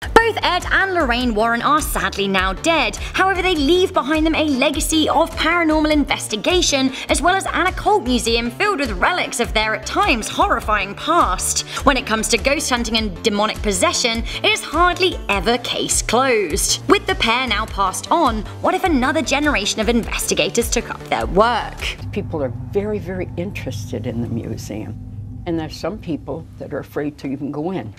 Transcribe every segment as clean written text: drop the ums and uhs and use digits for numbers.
Both Ed and Lorraine Warren are sadly now dead, however they leave behind them a legacy of paranormal investigation as well as an occult museum filled with relics of their at times horrifying past. When it comes to ghost hunting and demonic possession, it is hardly ever case closed. With the pair now passed on, what if another generation of investigators took up their work? People are very, very interested in the museum, and there's some people that are afraid to even go in.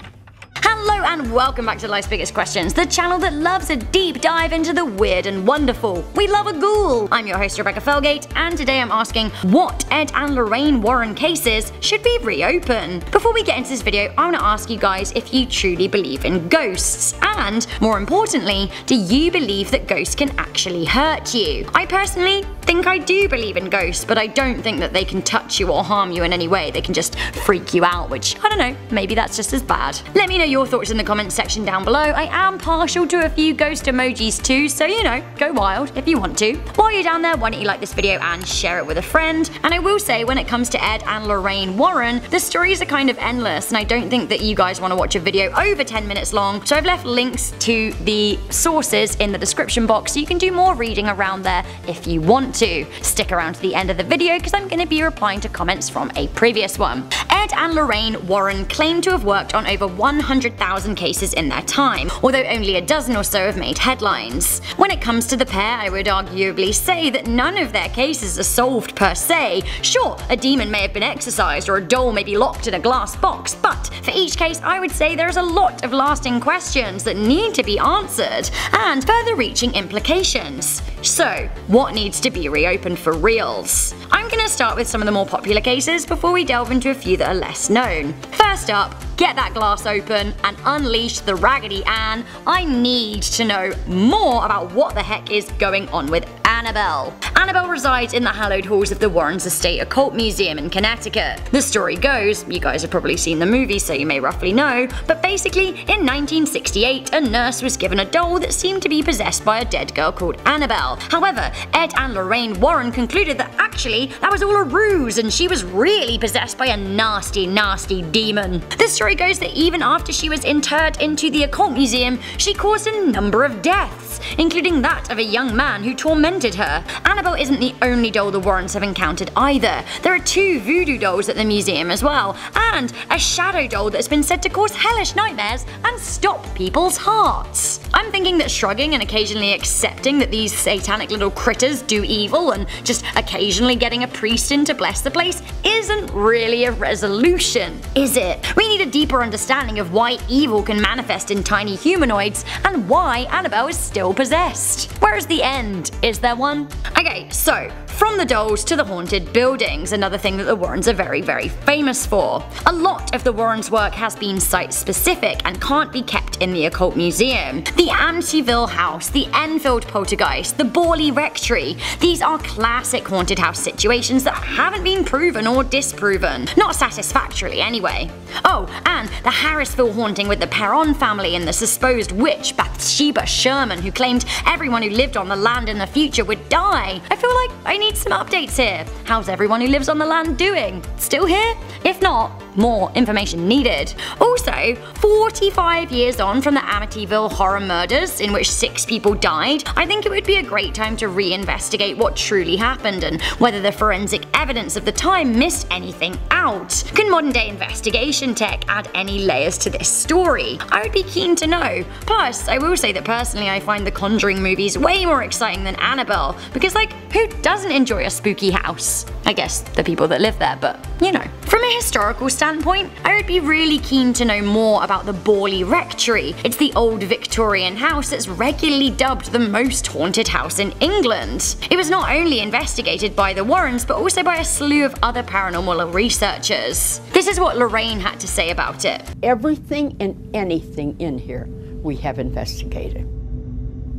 Hello and welcome back to Life's Biggest Questions, the channel that loves a deep dive into the weird and wonderful. We love a ghoul! I'm your host Rebecca Felgate, and today I'm asking what Ed and Lorraine Warren cases should we reopen? Before we get into this video, I want to ask you guys if you truly believe in ghosts, and more importantly, do you believe that ghosts can actually hurt you? I personally think I do believe in ghosts, but I don't think that they can touch you or harm you in any way. They can just freak you out, which, I don't know, maybe that's just as bad. Let me know your thoughts in the comments section down below. I am partial to a few ghost emojis too, so you know, go wild if you want to. While you're down there, why don't you like this video and share it with a friend? And I will say, when it comes to Ed and Lorraine Warren, the stories are kind of endless, and I don't think that you guys want to watch a video over 10 minutes long, so I've left links to the sources in the description box so you can do more reading around there if you want to. Stick around to the end of the video because I'm going to be replying to comments from a previous one. Ed and Lorraine Warren claim to have worked on over 100,000 cases in their time, although only a dozen or so have made headlines. When it comes to the pair, I would arguably say that none of their cases are solved per se. Sure, a demon may have been exorcised or a doll may be locked in a glass box, but for each case I would say there is a lot of lasting questions that need to be answered, and further-reaching implications. So, what needs to be reopened for reals? I'm gonna start with some of the more popular cases before we delve into a few that are less known. First up, get that glass open and unleash the Raggedy Ann. I need to know more about what the heck is going on with Annabelle. Annabelle resides in the hallowed halls of the Warrens Estate Occult Museum in Connecticut. The story goes, you guys have probably seen the movie so you may roughly know, but basically in 1968 a nurse was given a doll that seemed to be possessed by a dead girl called Annabelle. However, Ed and Lorraine Warren concluded that actually that was all a ruse and she was really possessed by a nasty, nasty demon. The story goes that even after she was interred into the occult museum, she caused a number of deaths, including that of a young man who tormented her. Annabelle isn't the only doll the Warrens have encountered either. There are 2 voodoo dolls at the museum as well, and a shadow doll that's been said to cause hellish nightmares and stop people's hearts. I'm thinking that shrugging and occasionally accepting that these satanic little critters do evil and just occasionally getting a priest in to bless the place isn't really a resolution, is it? We need a deeper understanding of why evil can manifest in tiny humanoids and why Annabelle is still possessed. Where's the end? Is there one? Okay, so from the dolls to the haunted buildings, another thing that the Warrens are very, very famous for. A lot of the Warrens' work has been site-specific and can't be kept in the occult museum. The Amityville house, the Enfield poltergeist, the Borley rectory, these are classic haunted house situations that haven't been proven or disproven. Not satisfactorily anyway. Oh, and the Harrisville haunting with the Perron family and the supposed witch Bathsheba Sherman who claimed everyone who lived on the land in the future would die. I feel like I need some updates here. How's everyone who lives on the land doing? Still here? If not, more information needed. Also, 45 years on from the Amityville horror murders, in which 6 people died, I think it would be a great time to reinvestigate what truly happened and whether the forensic evidence of the time missed anything out. Can modern day investigation tech add any layers to this story? I would be keen to know. Plus, I will say that personally I find the Conjuring movies way more exciting than Annabelle, because like, who doesn't enjoy a spooky house? I guess the people that live there, but you know. From a historical standpoint, I would be really keen to know more about the Borley rectory. It's the old Victorian house that's regularly dubbed the most haunted house in England. It was not only investigated by the Warrens, but also by a slew of other paranormal researchers. This is what Lorraine had to say about it. Everything and anything in here we have investigated.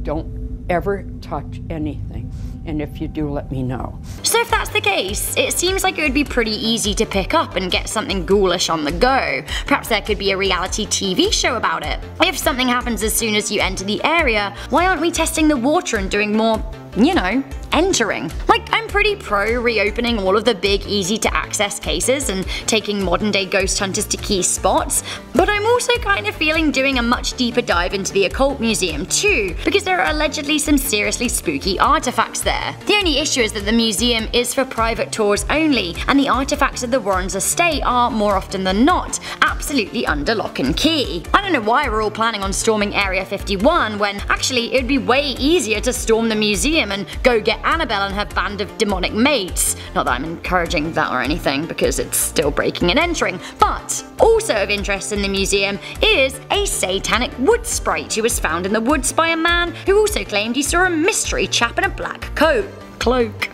Don't ever touch anything, and if you do, let me know. So if that's the case, it seems like it would be pretty easy to pick up and get something ghoulish on the go. Perhaps there could be a reality TV show about it. If something happens as soon as you enter the area, why aren't we testing the water and doing more, you know, entering. Like, I'm pretty pro reopening all of the big, easy to access cases and taking modern day ghost hunters to key spots, but I'm also kind of feeling doing a much deeper dive into the occult museum too, because there are allegedly some seriously spooky artifacts there. The only issue is that the museum is for private tours only, and the artifacts of the Warrens' estate are, more often than not, absolutely under lock and key. I don't know why we're all planning on storming Area 51 when actually it would be way easier to storm the museum and go get Annabelle and her band of demonic mates. Not that I'm encouraging that or anything, because it's still breaking and entering, but also of interest in the museum is a satanic wood sprite who was found in the woods by a man who also claimed he saw a mystery chap in a black cloak.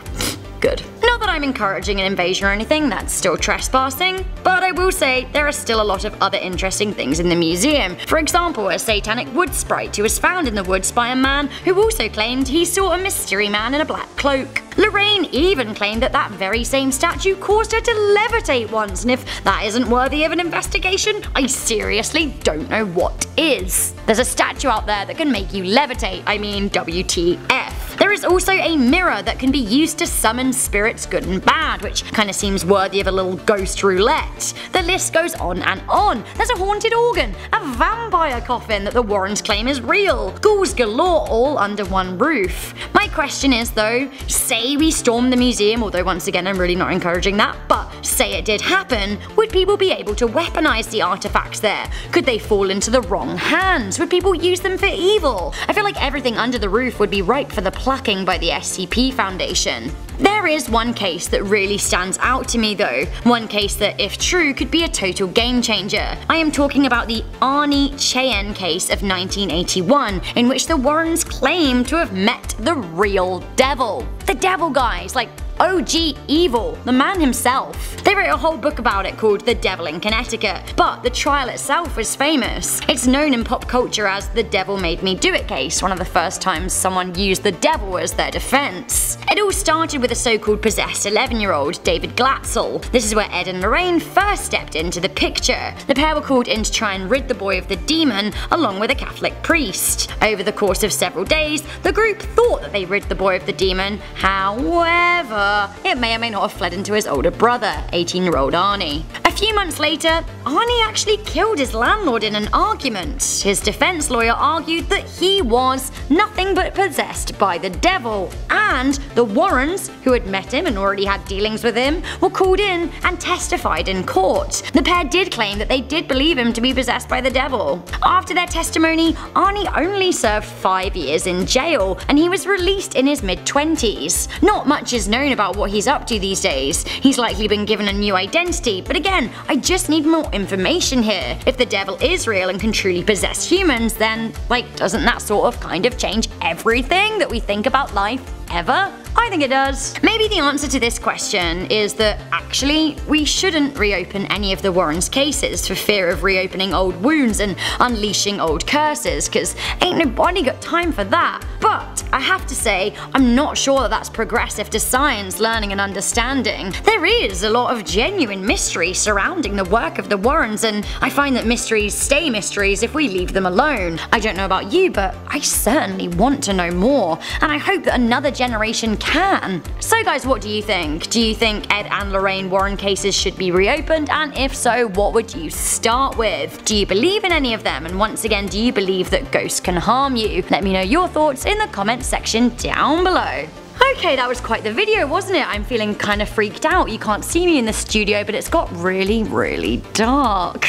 Good. Not that I'm encouraging an invasion or anything, that's still trespassing, but I will say there are still a lot of other interesting things in the museum. For example, a satanic wood sprite who was found in the woods by a man who also claimed he saw a mystery man in a black cloak. Lorraine even claimed that that very same statue caused her to levitate once, and if that isn't worthy of an investigation, I seriously don't know what is. There's a statue out there that can make you levitate, I mean WTF. There is also a mirror that can be used to summon spirits good and bad, which kinda seems worthy of a little ghost roulette. The list goes on and on. There's a haunted organ, a vampire coffin that the Warrens claim is real, ghouls galore all under one roof. My question is though, say we storm the museum, although once again I'm really not encouraging that, but say it did happen, would people be able to weaponize the artifacts there? Could they fall into the wrong hands? Would people use them for evil? I feel like everything under the roof would be ripe for the plucking by the SCP Foundation. There is one case that really stands out to me though, one case that if true could be a total game changer. I am talking about the Arnie Cheyenne case of 1981, in which the Warrens claim to have met the real devil. The devil, guys, like OG evil, the man himself. They wrote a whole book about it called The Devil in Connecticut, but the trial itself was famous. It's known in pop culture as the devil made me do it case, one of the first times someone used the devil as their defense. It all started with a so-called possessed 11-year-old, David Glatzel. This is where Ed and Lorraine first stepped into the picture. The pair were called in to try and rid the boy of the demon, along with a Catholic priest. Over the course of several days, the group thought that they rid the boy of the demon. However, it may or may not have fled into his older brother, 18-year-old Arnie. A few months later, Arnie actually killed his landlord in an argument. His defense lawyer argued that he was nothing but possessed by the devil, and the Warrens, who had met him and already had dealings with him, were called in and testified in court. The pair did claim that they did believe him to be possessed by the devil. After their testimony, Arnie only served 5 years in jail, and he was released in his mid-20s. Not much is known about what he's up to these days. He's likely been given a new identity, but again, I just need more information here. If the devil is real and can truly possess humans, then, like, doesn't that sort of kind of change everything that we think about life ever? I think it does. Maybe the answer to this question is that actually we shouldn't reopen any of the Warrens' cases for fear of reopening old wounds and unleashing old curses, cause ain't nobody got time for that. But I have to say, I'm not sure that that's progressive to science, learning and understanding. There is a lot of genuine mystery surrounding the work of the Warrens, and I find that mysteries stay mysteries if we leave them alone. I don't know about you, but I certainly want to know more, and I hope that another generation can. So guys, what do you think? Do you think Ed and Lorraine Warren cases should be reopened, and if so, what would you start with? Do you believe in any of them, and once again, do you believe that ghosts can harm you? Let me know your thoughts in the comments section down below. Okay, that was quite the video, wasn't it? I'm feeling kind of freaked out. You can't see me in the studio, but it's got really dark.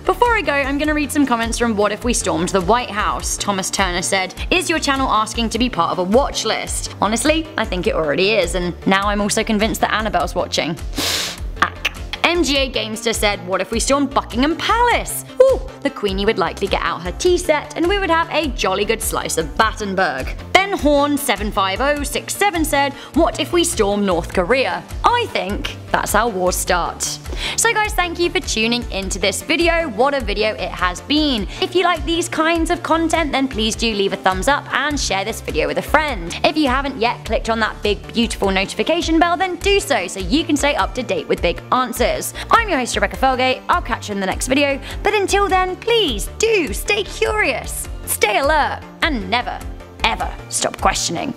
Before I go, I'm gonna read some comments from What If We Stormed the White House. Thomas Turner said, "Is your channel asking to be part of a watch list?" Honestly, I think it already is, and now I'm also convinced that Annabelle's watching. MGA Gamester said, "What if we stormed Buckingham Palace? Ooh, the Queenie would likely get out her tea set and we would have a jolly good slice of Battenberg." Ben Horn 75067 said, "What if we storm North Korea? I think that's how wars start." So guys, thank you for tuning into this video. What a video it has been. If you like these kinds of content, then please do leave a thumbs up and share this video with a friend. If you haven't yet clicked on that big beautiful notification bell, then do so you can stay up to date with big answers. I'm your host Rebecca Felgate, I'll catch you in the next video, but until then, please do stay curious, stay alert, and never, ever stop questioning.